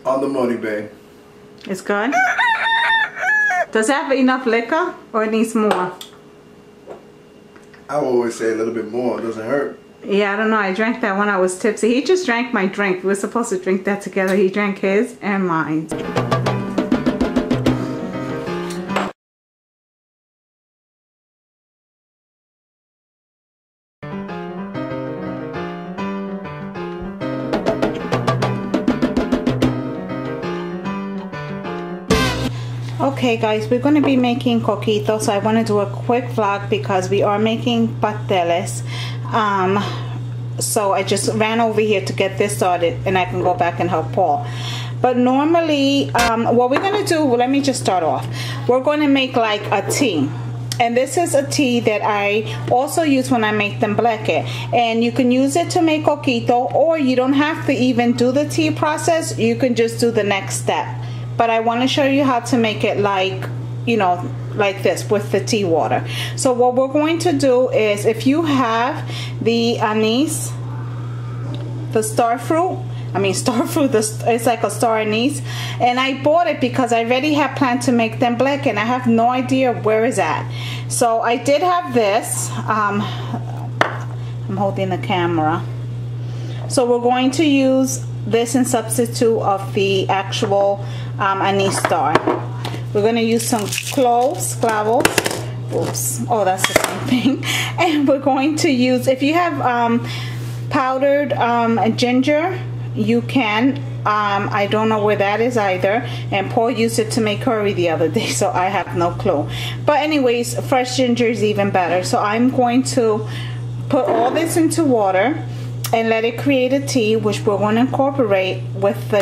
On the money, babe. It's good? Does it have enough liquor or it needs more? I would always say a little bit more. It doesn't hurt. Yeah, I don't know. I drank that when I was tipsy. He just drank my drink. We were supposed to drink that together. He drank his and mine. Okay guys, we're going to be making coquito, so I want to do a quick vlog because we are making pasteles. So I just ran over here to get this started and I can go back and help Paul. But normally what we're going to do, well, let me just start off. We're going to make like a tea. And this is a tea that I also use when I make them bleque. And you can use it to make coquito, or you don't have to even do the tea process. You can just do the next step. But I want to show you how to make it like, you know, like this with the tea water. So what we're going to do is, if you have the anise, the star fruit, it's like a star anise, and I bought it because I already had planned to make them black and I have no idea where it's at. So I did have this. I'm holding the camera. So we're going to use this in substitute of the actual anise star. We're going to use some cloves. Oops. Oh, that's the same thing. And we're going to use, if you have powdered ginger, you can. I don't know where that is either. And Paul used it to make curry the other day, so I have no clue. But anyways, fresh ginger is even better. So I'm going to put all this into water and let it create a tea, which we're going to incorporate with the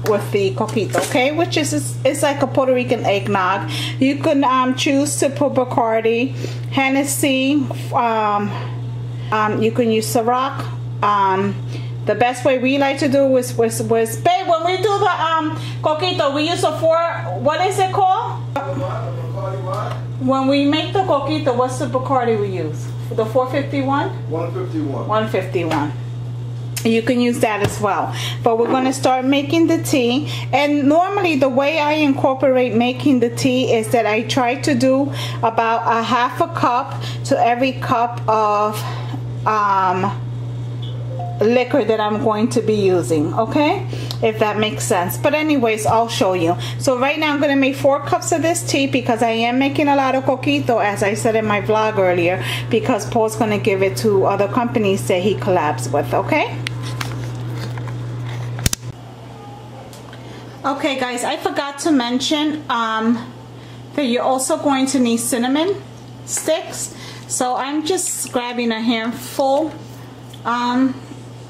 coquito, okay? Which is, it's like a Puerto Rican eggnog. You can choose to put Bacardi, Hennessy, you can use Ciroc. The best way we like to do was babe, when we do the coquito, we use a what is it called? When we make the coquito, what's the Bacardi we use? The 451? 151. 151. You can use that as well. But we're going to start making the tea. And normally the way I incorporate making the tea is that I try to do about a half a cup to every cup of liquor that I'm going to be using, okay, if that makes sense. But anyways, I'll show you. So right now I'm going to make 4 cups of this tea because I am making a lot of coquito, as I said in my vlog earlier, because Paul's going to give it to other companies that he collabs with, okay? Okay guys, I forgot to mention that you're also going to need cinnamon sticks. So I'm just grabbing a handful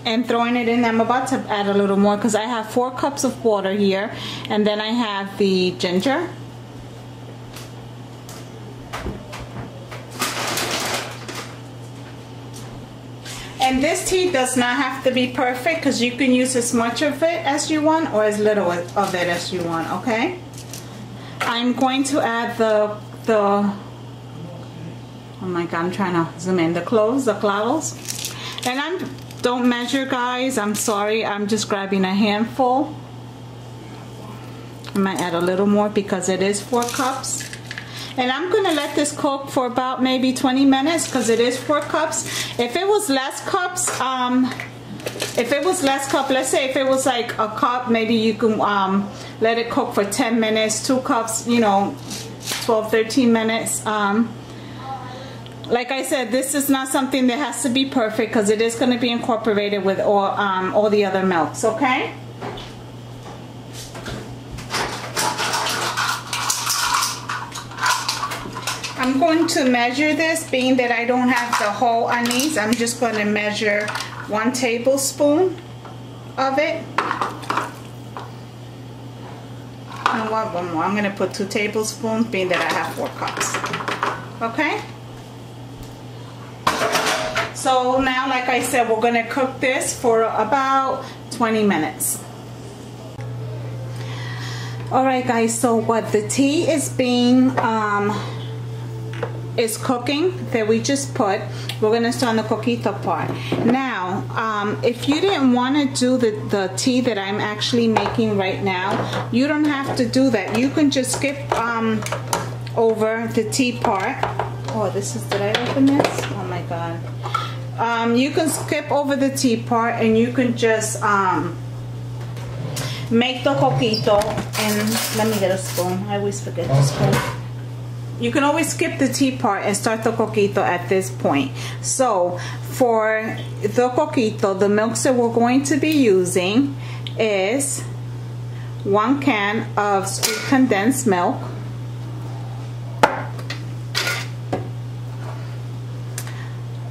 and throwing it in. I'm about to add a little more because I have 4 cups of water here, and then I have the ginger. And this tea does not have to be perfect because you can use as much of it as you want or as little of it as you want, okay? I'm going to add the oh my god, I'm trying to zoom in, the cloves. And don't measure, guys, I'm sorry, I'm just grabbing a handful. I might add a little more because it is 4 cups. And I'm gonna let this cook for about maybe 20 minutes because it is 4 cups. If it was less cups, let's say if it was like a cup, maybe you can let it cook for 10 minutes. 2 cups, you know, 12, 13 minutes. Like I said, this is not something that has to be perfect because it is going to be incorporated with all the other milks, okay? I'm going to measure this, being that I don't have the whole anise. I'm just going to measure 1 tablespoon of it. And one more. I'm going to put 2 tablespoons, being that I have 4 cups. Okay? So now, like I said, we're going to cook this for about 20 minutes. Alright guys, so what the tea is being is cooking that we just put. We're gonna start on the coquito part. Now, if you didn't want to do the tea that I'm actually making right now, you don't have to do that. You can just skip over the tea part. Oh, did I open this? Oh my God. You can skip over the tea part and you can just make the coquito. And let me get a spoon. I always forget the spoon. You can always skip the tea part and start the coquito at this point. So for the coquito, the milks that we're going to be using is 1 can of sweet condensed milk,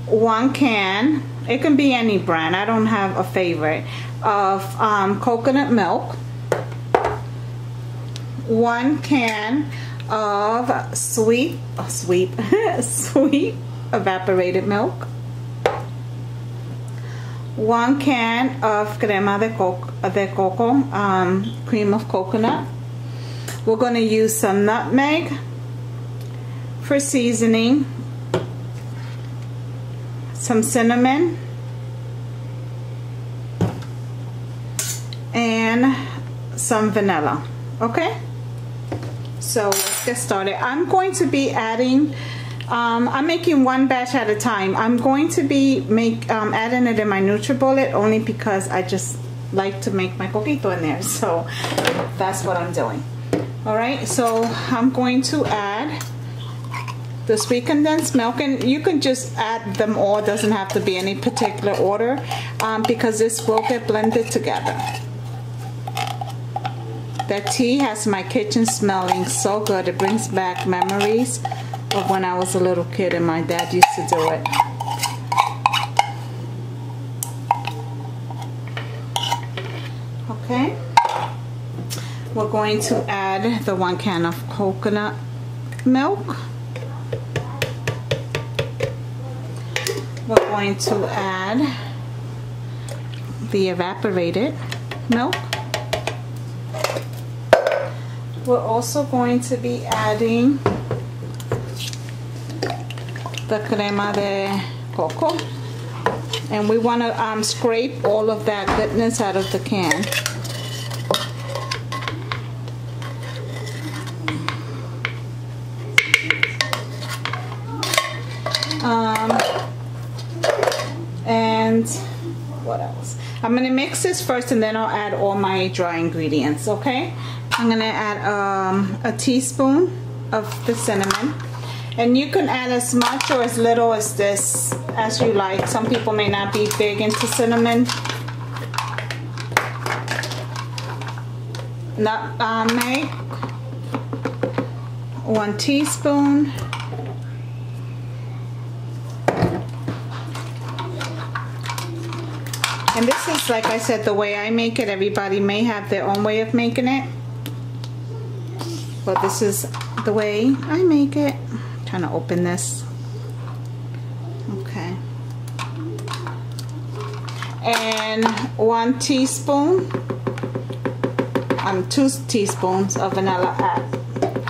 1 can, it can be any brand, I don't have a favorite, of coconut milk, 1 can of sweet evaporated milk, 1 can of crema de coco, cream of coconut. We're going to use some nutmeg for seasoning, some cinnamon, and some vanilla. Okay, so let's get started. I'm going to be adding, I'm making 1 batch at a time. I'm going to be adding it in my NutriBullet only because I just like to make my coquito in there, so that's what I'm doing. All right, so I'm going to add the sweet condensed milk, and you can just add them all. It doesn't have to be any particular order because this will get blended together. That tea has my kitchen smelling so good. It brings back memories of when I was a little kid and my dad used to do it. Okay, we're going to add the 1 can of coconut milk. We're going to add the evaporated milk. We're also going to be adding the crema de coco, and we want to scrape all of that goodness out of the can. And what else? I'm going to mix this first and then I'll add all my dry ingredients, okay? I'm going to add a teaspoon of the cinnamon, and you can add as much or as little as this as you like. Some people may not be big into cinnamon. Nutmeg, 1 teaspoon. And this is, like I said, the way I make it. Everybody may have their own way of making it, but this is the way I make it. I'm trying to open this. Okay. And 1 teaspoon, 2 teaspoons of vanilla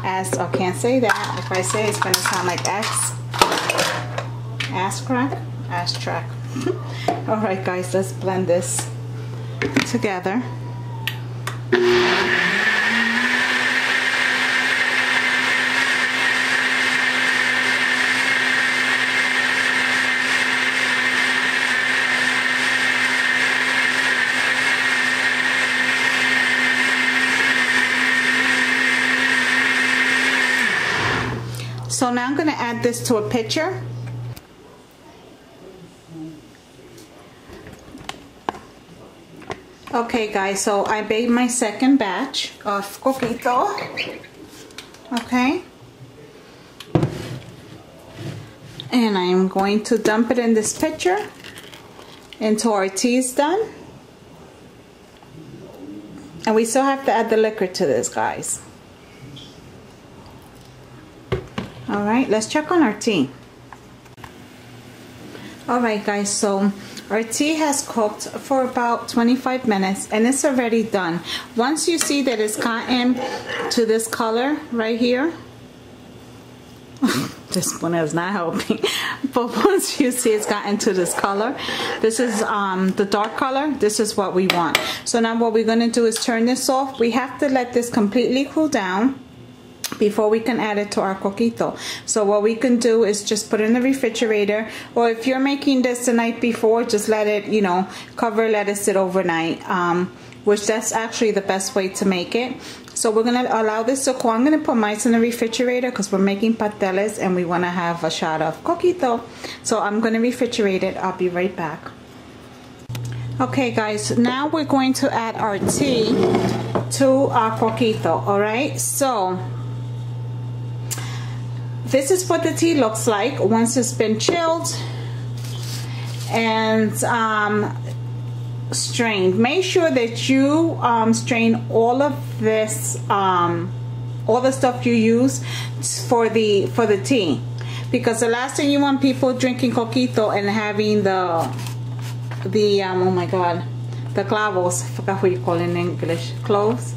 as I can't say that. If I say it's going to sound like ass track. All right, guys, let's blend this together. So now I'm going to add this to a pitcher. Okay guys, so I made my second batch of coquito. Okay. And I am going to dump it in this pitcher until our tea is done. And we still have to add the liquor to this, guys. Alright, let's check on our tea. Alright guys, so our tea has cooked for about 25 minutes and it's already done. Once you see that it's gotten to this color right here, this spoon is not helping. But once you see it's gotten to this color, this is the dark color, this is what we want. So now what we're going to do is turn this off. We have to let this completely cool down before we can add it to our coquito. So what we can do is just put it in the refrigerator, or if you're making this the night before, just let it, you know, cover, let it sit overnight, which that's actually the best way to make it. So we're gonna allow this to cool. I'm gonna put mine in the refrigerator because we're making pasteles and we want to have a shot of coquito. So I'm gonna refrigerate it. I'll be right back. Okay guys, now we're going to add our tea to our coquito. All right, so this is what the tea looks like once it's been chilled and strained. Make sure that you strain all of this, all the stuff you use for the tea, because the last thing you want people drinking coquito and having the oh my god, the clavos, I forgot what you call it in English, cloves,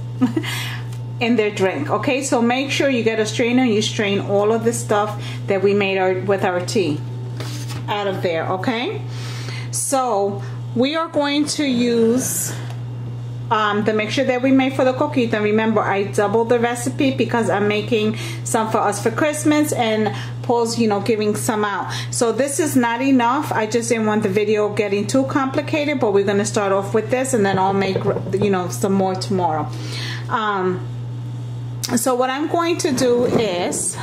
in their drink. Okay, so make sure you get a strainer, you strain all of the stuff that we made with our tea out of there. Okay, so we are going to use the mixture that we made for the coquito. And remember, I doubled the recipe because I'm making some for us for Christmas and Paul's, you know, giving some out. So this is not enough. I just didn't want the video getting too complicated, but we're going to start off with this and then I'll make, you know, some more tomorrow. So what I'm going to do is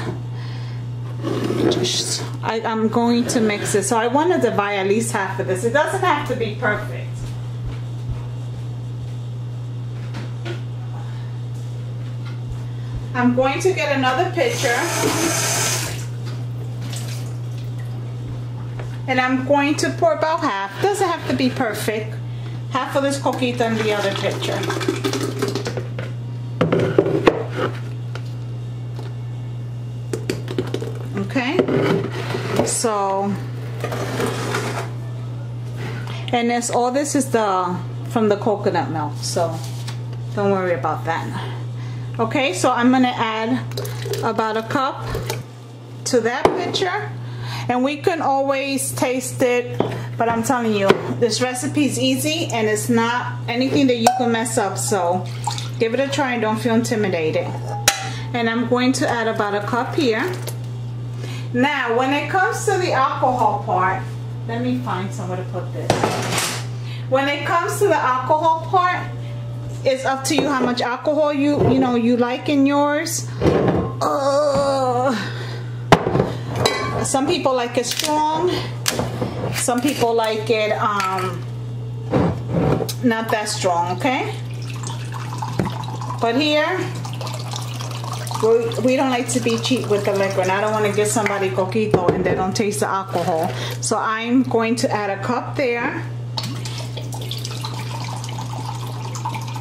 I'm going to mix it. So I want to divide at least half of this. It doesn't have to be perfect. I'm going to get another pitcher and I'm going to pour about half. Doesn't have to be perfect. Half of this coquito in the other pitcher. Okay, so, and this, all this is from the coconut milk, so don't worry about that. Okay, so I'm gonna add about a cup to that pitcher, and we can always taste it, but I'm telling you, this recipe is easy and it's not anything that you can mess up, so give it a try and don't feel intimidated. And I'm going to add about a cup here. Now, when it comes to the alcohol part, let me find somewhere to put this. When it comes to the alcohol part, it's up to you how much alcohol you like in yours. Some people like it strong. Some people like it not that strong, okay? But here, we don't like to be cheap with the liquor, and I don't want to give somebody coquito and they don't taste the alcohol. So I'm going to add a cup there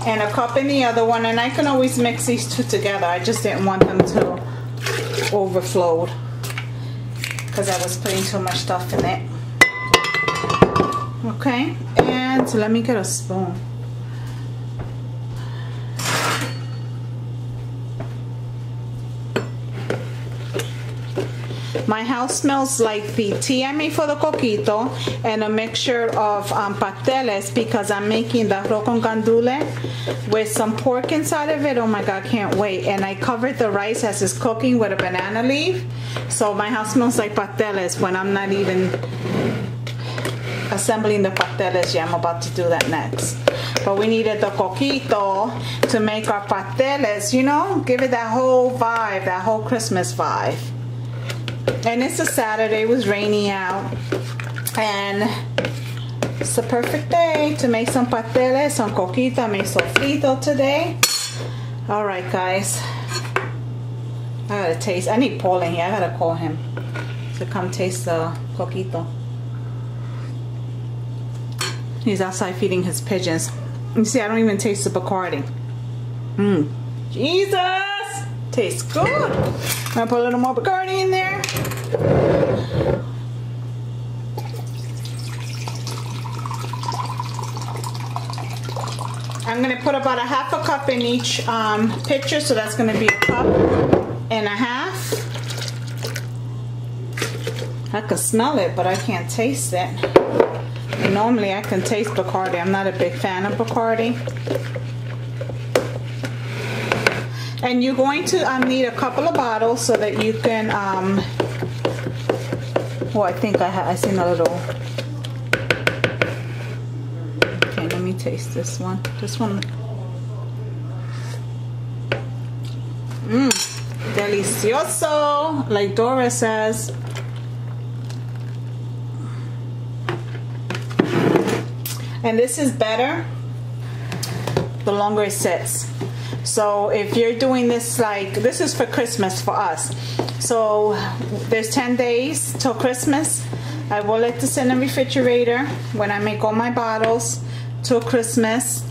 and a cup in the other one, and I can always mix these two together. I just didn't want them to overflow because I was putting too much stuff in it. Okay, and let me get a spoon. My house smells like the tea I made for the coquito and a mixture of pasteles, because I'm making the arroz con gandule with some pork inside of it. Oh my god, can't wait. And I covered the rice as it's cooking with a banana leaf, so my house smells like pasteles when I'm not even assembling the pasteles yet. I'm about to do that next. But we needed the coquito to make our pasteles, you know, give it that whole vibe, that whole Christmas vibe. And it's a Saturday, it was rainy out, and it's a perfect day to make some pasteles, some coquito. I made sofrito today. Alright guys, I gotta taste. I need Paul in here. I gotta call him to come taste the coquito. He's outside feeding his pigeons. You see, I don't even taste the Bacardi. Jesus! Tastes good. I'm gonna put a little more Bacardi in there. I'm gonna put about a half a cup in each pitcher, so that's gonna be a cup and a half. I could smell it, but I can't taste it. And normally I can taste Bacardi. I'm not a big fan of Bacardi. And you're going to need a couple of bottles so that you can, oh, I think I seen a little. Okay, let me taste this one. This one. Delicioso, like Dora says. And this is better the longer it sits. So if you're doing this, like, this is for Christmas for us. So there's 10 days till Christmas. I will let this in the refrigerator when I make all my bottles till Christmas.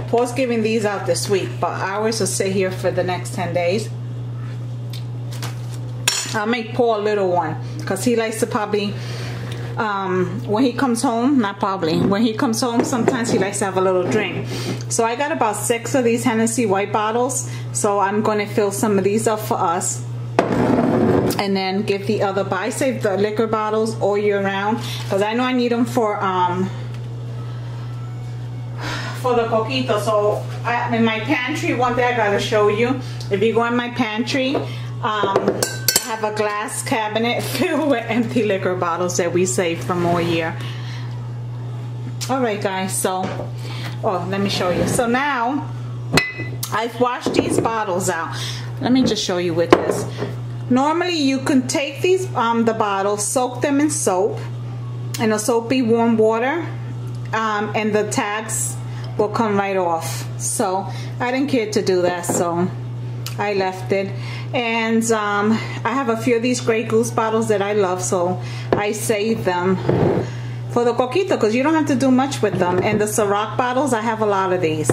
Paul's giving these out this week, but ours will sit here for the next 10 days. I'll make Paul a little one because he likes to probably, when he comes home, not probably, when he comes home, sometimes he likes to have a little drink. So I got about 6 of these Hennessy white bottles. So I'm going to fill some of these up for us. And then give the other, but I save the liquor bottles all year round because I know I need them for the coquito. So in my pantry, one day I gotta show you. If you go in my pantry, I have a glass cabinet filled with empty liquor bottles that we save from all year. All right, guys. So, oh, let me show you. So now I've washed these bottles out. Let me just show you with this. Normally you can take these the bottles, soak them in soap, in a soapy warm water, and the tags will come right off. So I didn't care to do that, so I left it. And I have a few of these Grey Goose bottles that I love, so I save them for the coquito because you don't have to do much with them. And the Ciroc bottles, I have a lot of these.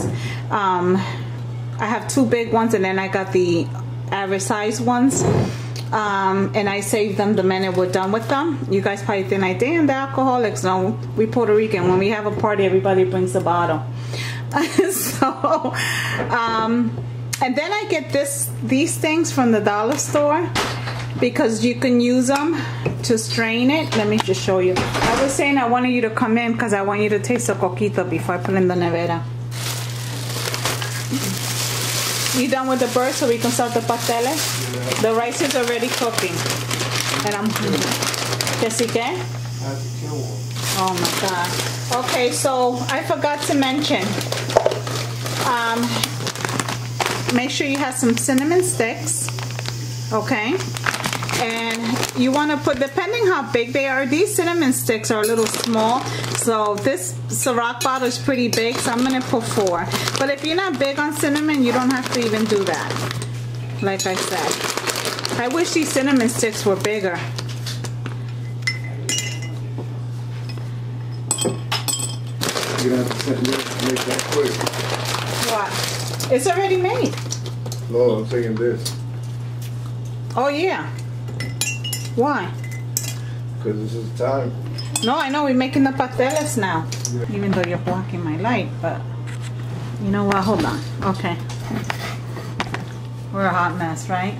I have 2 big ones, and then I got the average size ones. And I saved them the minute we're done with them. You guys probably think like, damn, the alcoholics. No, we Puerto Rican. When we have a party, everybody brings a bottle. So, and then I get these things from the dollar store because you can use them to strain it. Let me just show you. I was saying I wanted you to come in because I want you to taste the coquito before I put it in the nevera. You done with the bird so we can start the pasteles? Yeah. The rice is already cooking. And I'm hungry. ¿Que sí qué? Oh my God. Okay, so I forgot to mention. Make sure you have some cinnamon sticks. Okay? And you want to put, depending how big they are, these cinnamon sticks are a little small. So this Ciroc bottle is pretty big, so I'm going to put 4. But if you're not big on cinnamon, you don't have to even do that. Like I said. I wish these cinnamon sticks were bigger. You're going to have to make that quick. What? It's already made. No, I'm saying this. Oh, yeah. Why? Because this is time. No, I know. We're making the pasteles now. Yeah. Even though you're blocking my light, but you know what? Hold on. Okay. We're a hot mess, right?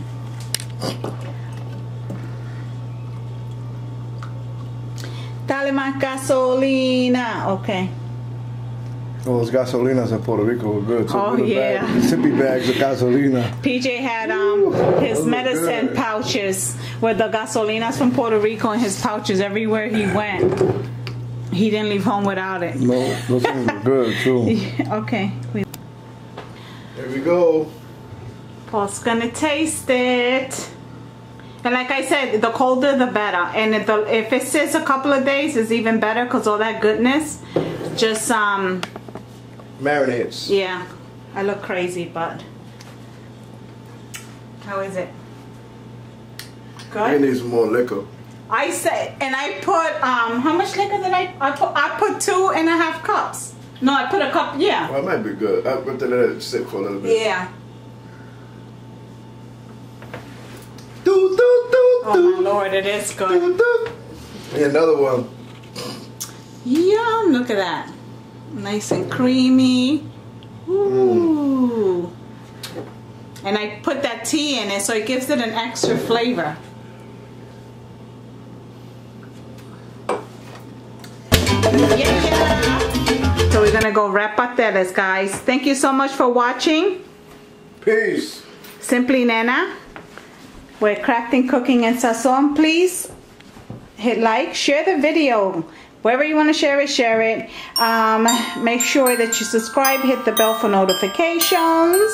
Dale más gasolina. Okay. Oh, those gasolinas in Puerto Rico were good. So yeah. Sippy bags of gasolina. PJ had his medicine pouches with the gasolinas from Puerto Rico in his pouches everywhere he went. He didn't leave home without it. No, those things were good too. Okay. There we go. Paul's gonna taste it. And like I said, the colder the better. And if it sits a couple of days, it's even better because all that goodness just marinates. Yeah, I look crazy, but how is it? Good. I need some more liquor. I said, and I put how much liquor did I put 2.5 cups. No, I put a cup. Yeah. Well, it might be good. I have to let it sit for a little bit. Yeah. Oh my Lord, it is good. And another one. Yum! Look at that. Nice and creamy. Ooh. And I put that tea in it so it gives it an extra flavor. gonna go repateles, guys. Thank you so much for watching. Peace. Simply Nena. We're crafting, cooking, and sazon. Please hit like, share the video. Wherever you want to share it, share it. Make sure that you subscribe, hit the bell for notifications.